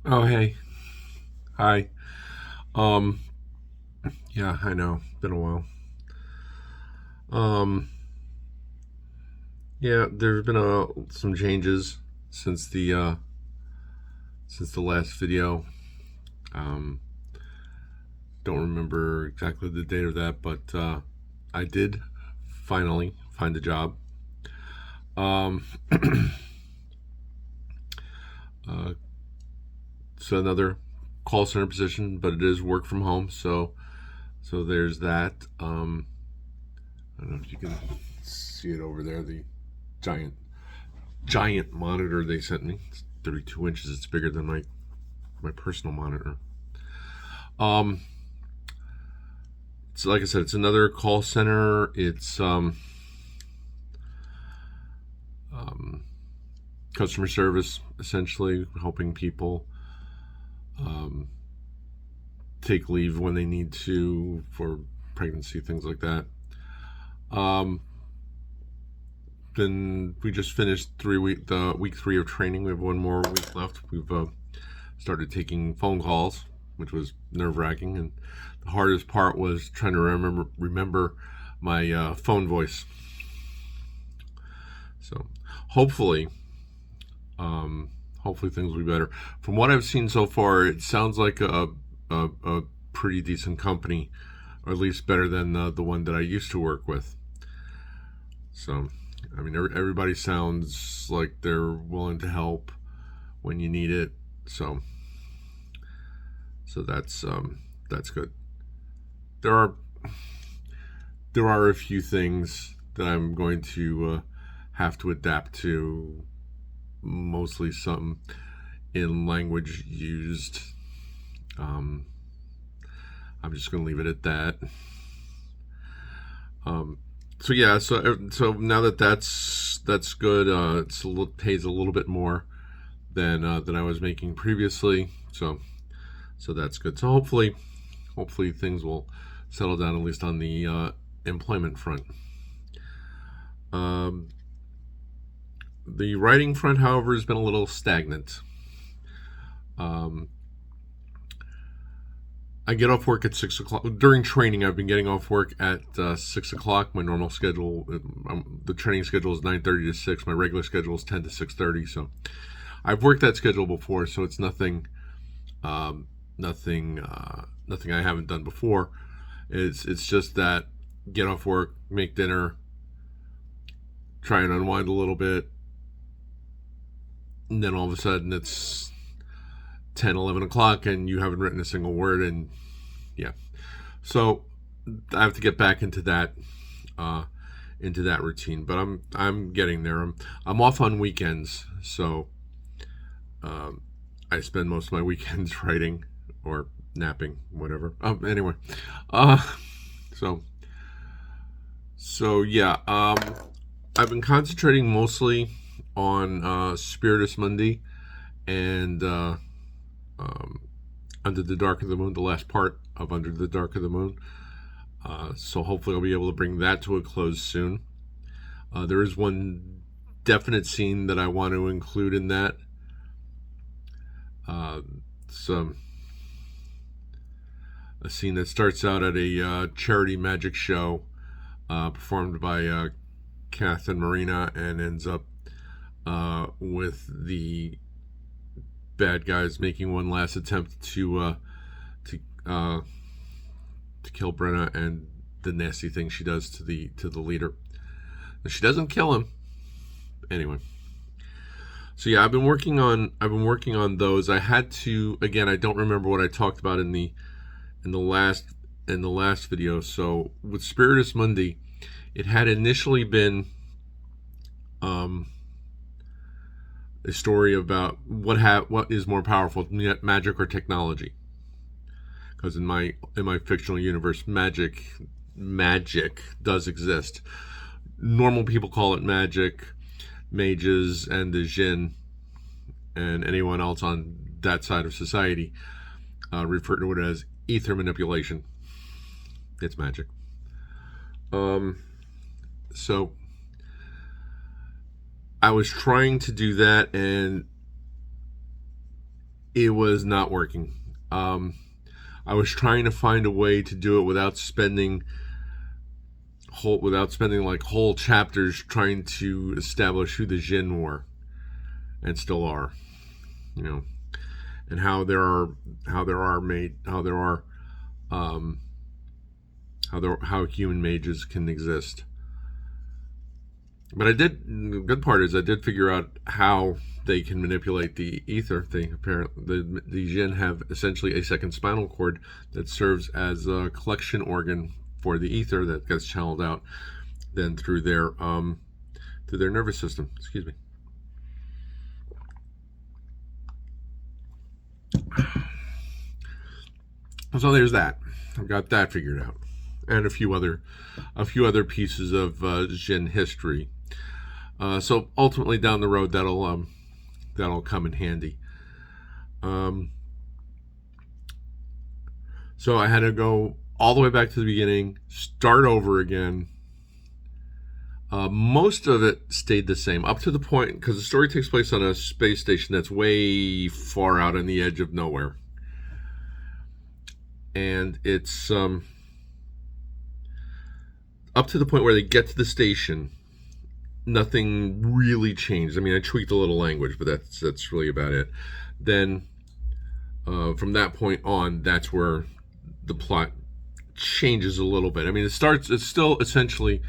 Oh, hey. Hi. Um, yeah, I know. Been a while. Um, yeah, there's been some changes since the last video. Um, don't remember exactly the date of that, but I did finally find a job. Um, uh, it's another call center position, but it is work from home, so there's that. I don't know if you can see it over there, the giant giant monitor they sent me. It's 32 inches. It's bigger than my personal monitor. Um, it's like I said, it's another call center. It's um, customer service, essentially helping people um, take leave when they need to for pregnancy, things like that. Um, then we just finished the week 3 of training. We have one more week left. We've started taking phone calls, which was nerve wracking, and the hardest part was trying to remember my phone voice. So hopefully, hopefully things will be better. From what I've seen so far, it sounds like a pretty decent company, or at least better than the one that I used to work with. So, I mean, everybody sounds like they're willing to help when you need it. So that's good. There are there are a few things that I'm going to have to adapt to, mostly some in language used. Um, I'm just going to leave it at that. Um, so yeah, so now that's good. Pays a little bit more than I was making previously. So that's good. So hopefully things will settle down, at least on the employment front. Um, the writing front, however, has been a little stagnant. Um, I get off work at 6 o'clock. During training, I've been getting off work at 6 o'clock. My normal schedule, the training schedule is 9:30 to 6. My regular schedule is 10 to 6:30. So I've worked that schedule before, so it's um, nothing I haven't done before. It's just that get off work, make dinner, try and unwind a little bit, and then all of a sudden it's 10, 11 o'clock, and you haven't written a single word, and yeah. So I have to get back uh, into that routine. But I'm getting there. I'm off on weekends, so um, I spend most of my weekends writing or napping, whatever. Anyway, uh, so yeah. I've been concentrating mostly on Spiritus Mundi and um, Under the Dark of the Moon, the last part of Under the Dark of the Moon. So hopefully I'll be able to bring that to a close soon. There is one definite scene that I want to include in that. It's a scene that starts out at a charity magic show performed by Kath and Marina, and ends up with the bad guys making one last attempt to uh, to kill Brenna, and the nasty thing she does to the leader. She doesn't kill him anyway. So yeah, I've been working on those. I had to, again, I don't remember what I talked about in the last in the last video. So with Spiritus Mundi, it had initially been um, a story about what is more powerful, magic or technology. Because in my fictional universe, magic does exist. Normal people call it magic. Mages and the Jinn and anyone else on that side of society refer to it as ether manipulation. It's magic. Um, so I was trying to do that, and it was not working. I was trying to find a way to do it without spending like whole chapters trying to establish who the Jinn were and still are, you know, and how human mages can exist. But the good part is I did figure out how they can manipulate the ether. The Jinn have essentially a second spinal cord that serves as a collection organ for the ether that gets channeled out then through their nervous system. Excuse me. So there's that. I've got that figured out, and a few other pieces of Jinn history. So ultimately, down the road, that'll come in handy. So I had to go all the way back to the beginning, start over again. Most of it stayed the same up to the point, because the story takes place on a space station that's way far out on the edge of nowhere. And it's up to the point where they get to the station, nothing really changed. I mean, I tweaked a little language, but that's really about it. Then from that point on, that's where the plot changes a little bit. I mean, it's still essentially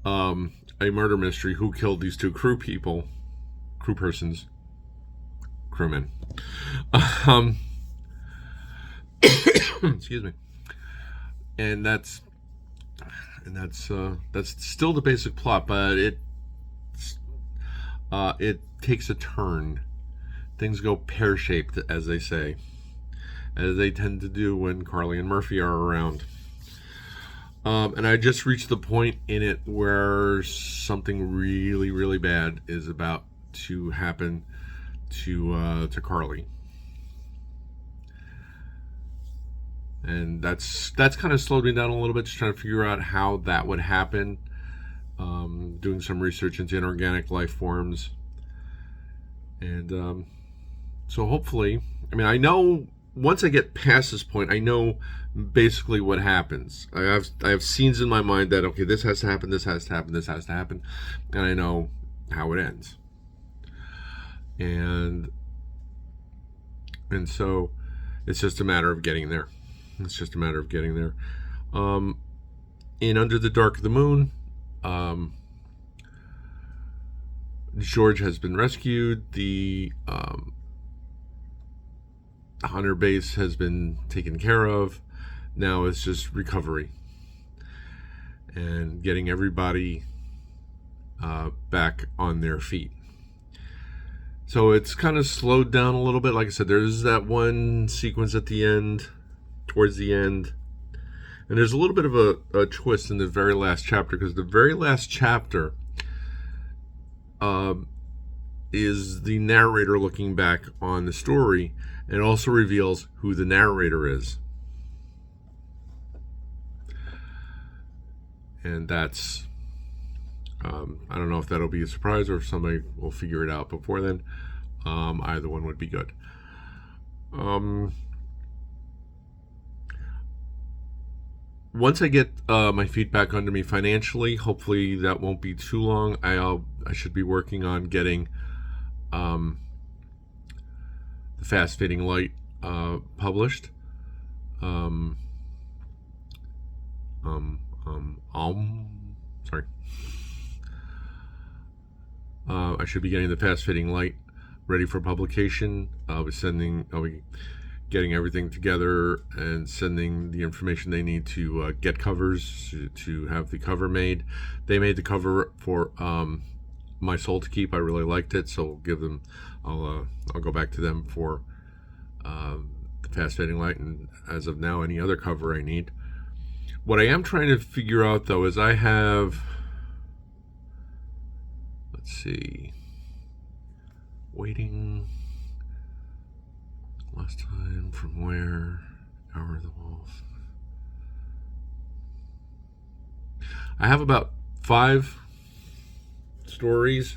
a murder mystery. Who killed these two crewmen? Excuse me. And that's still the basic plot, but it takes a turn. Things go pear-shaped, as they say, as they tend to do when Carly and Murphy are around. And I just reached the point in it where something really, really bad is about to happen to Carly. And that's kind of slowed me down a little bit, just trying to figure out how that would happen. Doing some research into inorganic life forms. And so hopefully, I mean, I know once I get past this point, I know basically what happens. I have scenes in my mind that, okay, this has to happen, this has to happen, this has to happen, and I know how it ends. And so it's just a matter of getting there. In Under the Dark of the Moon, George has been rescued. The Hunter base has been taken care of. Now it's just recovery and getting everybody back on their feet. So it's kind of slowed down a little bit. Like I said, there's that one sequence at the end, towards the end, and there's a little bit of a twist in the very last chapter, because the very last chapter is the narrator looking back on the story, and also reveals who the narrator is. And that's I don't know if that'll be a surprise or if somebody will figure it out before then. Either one would be good. Once I get my feet back under me financially, hopefully that won't be too long. I should be working on getting the Fast Fading Light published. Sorry. I should be getting the Fast Fading Light ready for publication. I'll be getting everything together and sending the information they need to get covers, to have the cover made. They made the cover for My Soul to Keep. I really liked it, so I'll go back to them for the Fast Fading Light, and as of now, any other cover I need. What I am trying to figure out, though, is I have, let's see, waiting last time from where, Hour of the Wolf. I have about 5 stories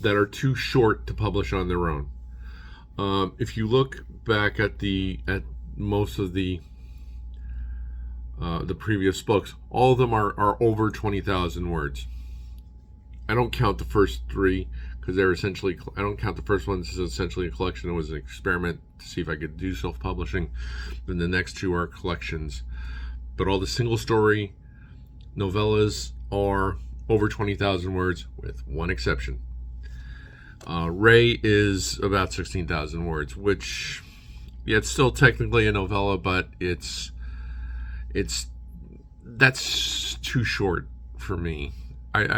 that are too short to publish on their own. If you look back at most of the previous books, all of them are over 20,000 words. I don't count the first three because they're essentially. I don't count the first one. This is essentially a collection. It was an experiment to see if I could do self-publishing. Then the next two are collections. But all the single story novellas are over 20,000 words, with one exception. Ray is about 16,000 words, which, yeah, it's still technically a novella, but that's too short for me. I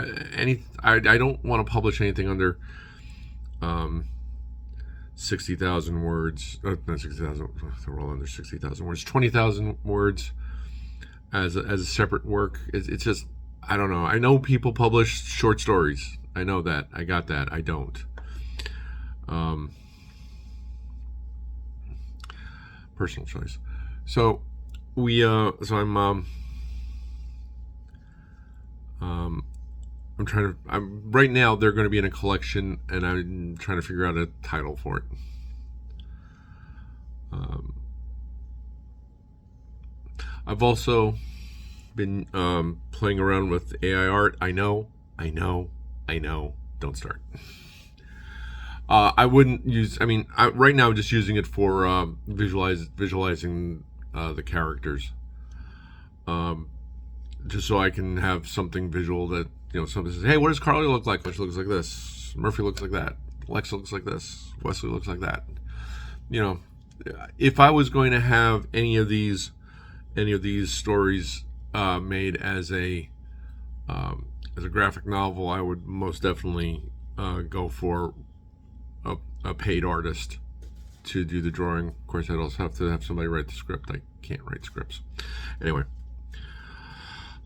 don't want to publish anything under 60,000 words. Not 60,000. They're all under 60,000 words. 20,000 words as a separate work. It's just, I don't know. I know people publish short stories. I know that. I got that. I don't. Personal choice. So I'm right now they're going to be in a collection, and I'm trying to figure out a title for it. I've also been playing around with AI art. I know. Don't start. I wouldn't use. I mean, right now I'm just using it for visualizing the characters. Just so I can have something visual that, somebody says, "Hey, what does Carly look like?" She looks like this. Murphy looks like that. Alexa looks like this. Wesley looks like that. If I was going to have any of these stories made as a graphic novel, I would most definitely go for a paid artist to do the drawing. Of course, I'd also have to have somebody write the script. I can't write scripts. Anyway.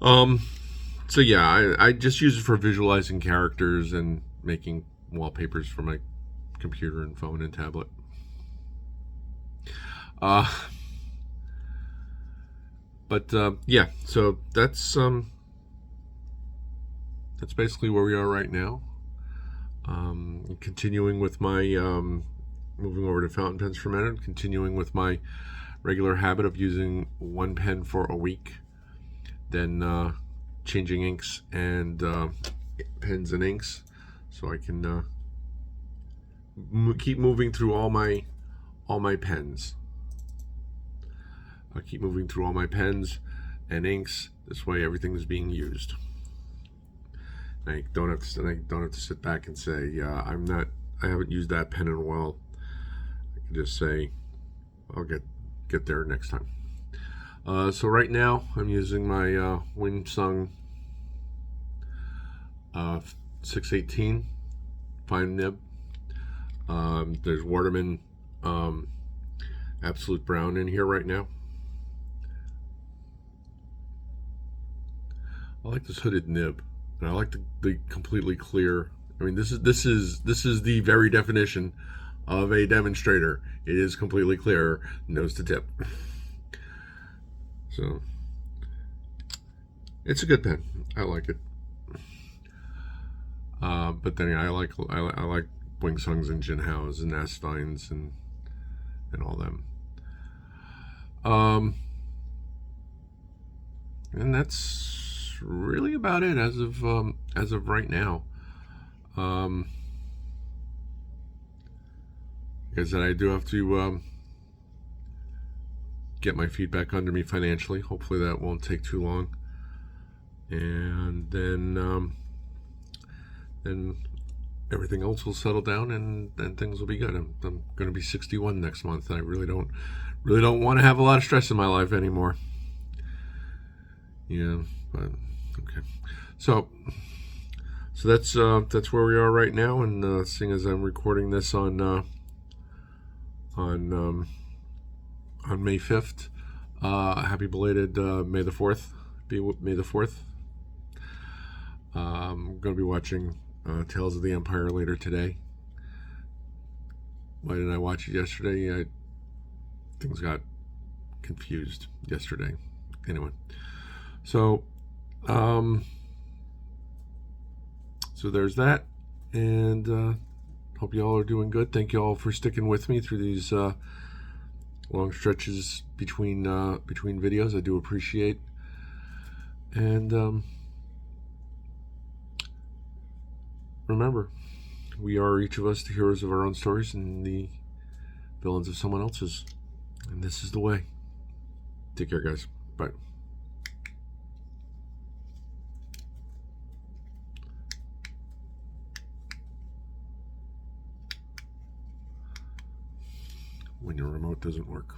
So yeah, I just use it for visualizing characters and making wallpapers for my computer and phone and tablet. Yeah, so that's basically where we are right now. Continuing with my moving over to fountain pens for a minute, continuing with my regular habit of using one pen for a week, then changing inks and pens and inks, so I can keep moving through all my pens. I'll keep moving through all my pens and inks. This way, everything is being used. I don't have to sit back and say, I haven't used that pen in a while. I can just say, I'll get there next time. So right now I'm using my Winsung 618 fine nib. There's Waterman Absolute Brown in here right now. I like this hooded nib, and I like the completely clear. I mean, this is the very definition of a demonstrator. It is completely clear, nose to tip. So it's a good pen. I like it. But then I like Wingsungs and Jinhaos and Asvines and all them. And that's really about it as of right now. Like I said, I do have to get my feet back under me financially. Hopefully that won't take too long. And then everything else will settle down, and things will be good. I'm going to be 61 next month. I really don't want to have a lot of stress in my life anymore. Yeah, but okay. So that's where we are right now, and seeing as I'm recording this on May 5th, happy belated May the 4th. May the 4th. I'm going to be watching Tales of the Empire later today. Why didn't I watch it yesterday? Things got confused yesterday. Anyway, so there's that, and Hope you all are doing good. Thank you all for sticking with me through these long stretches between videos. I do appreciate. And remember, we are each of us the heroes of our own stories and the villains of someone else's. And this is the way. Take care, guys. Bye. When your remote doesn't work.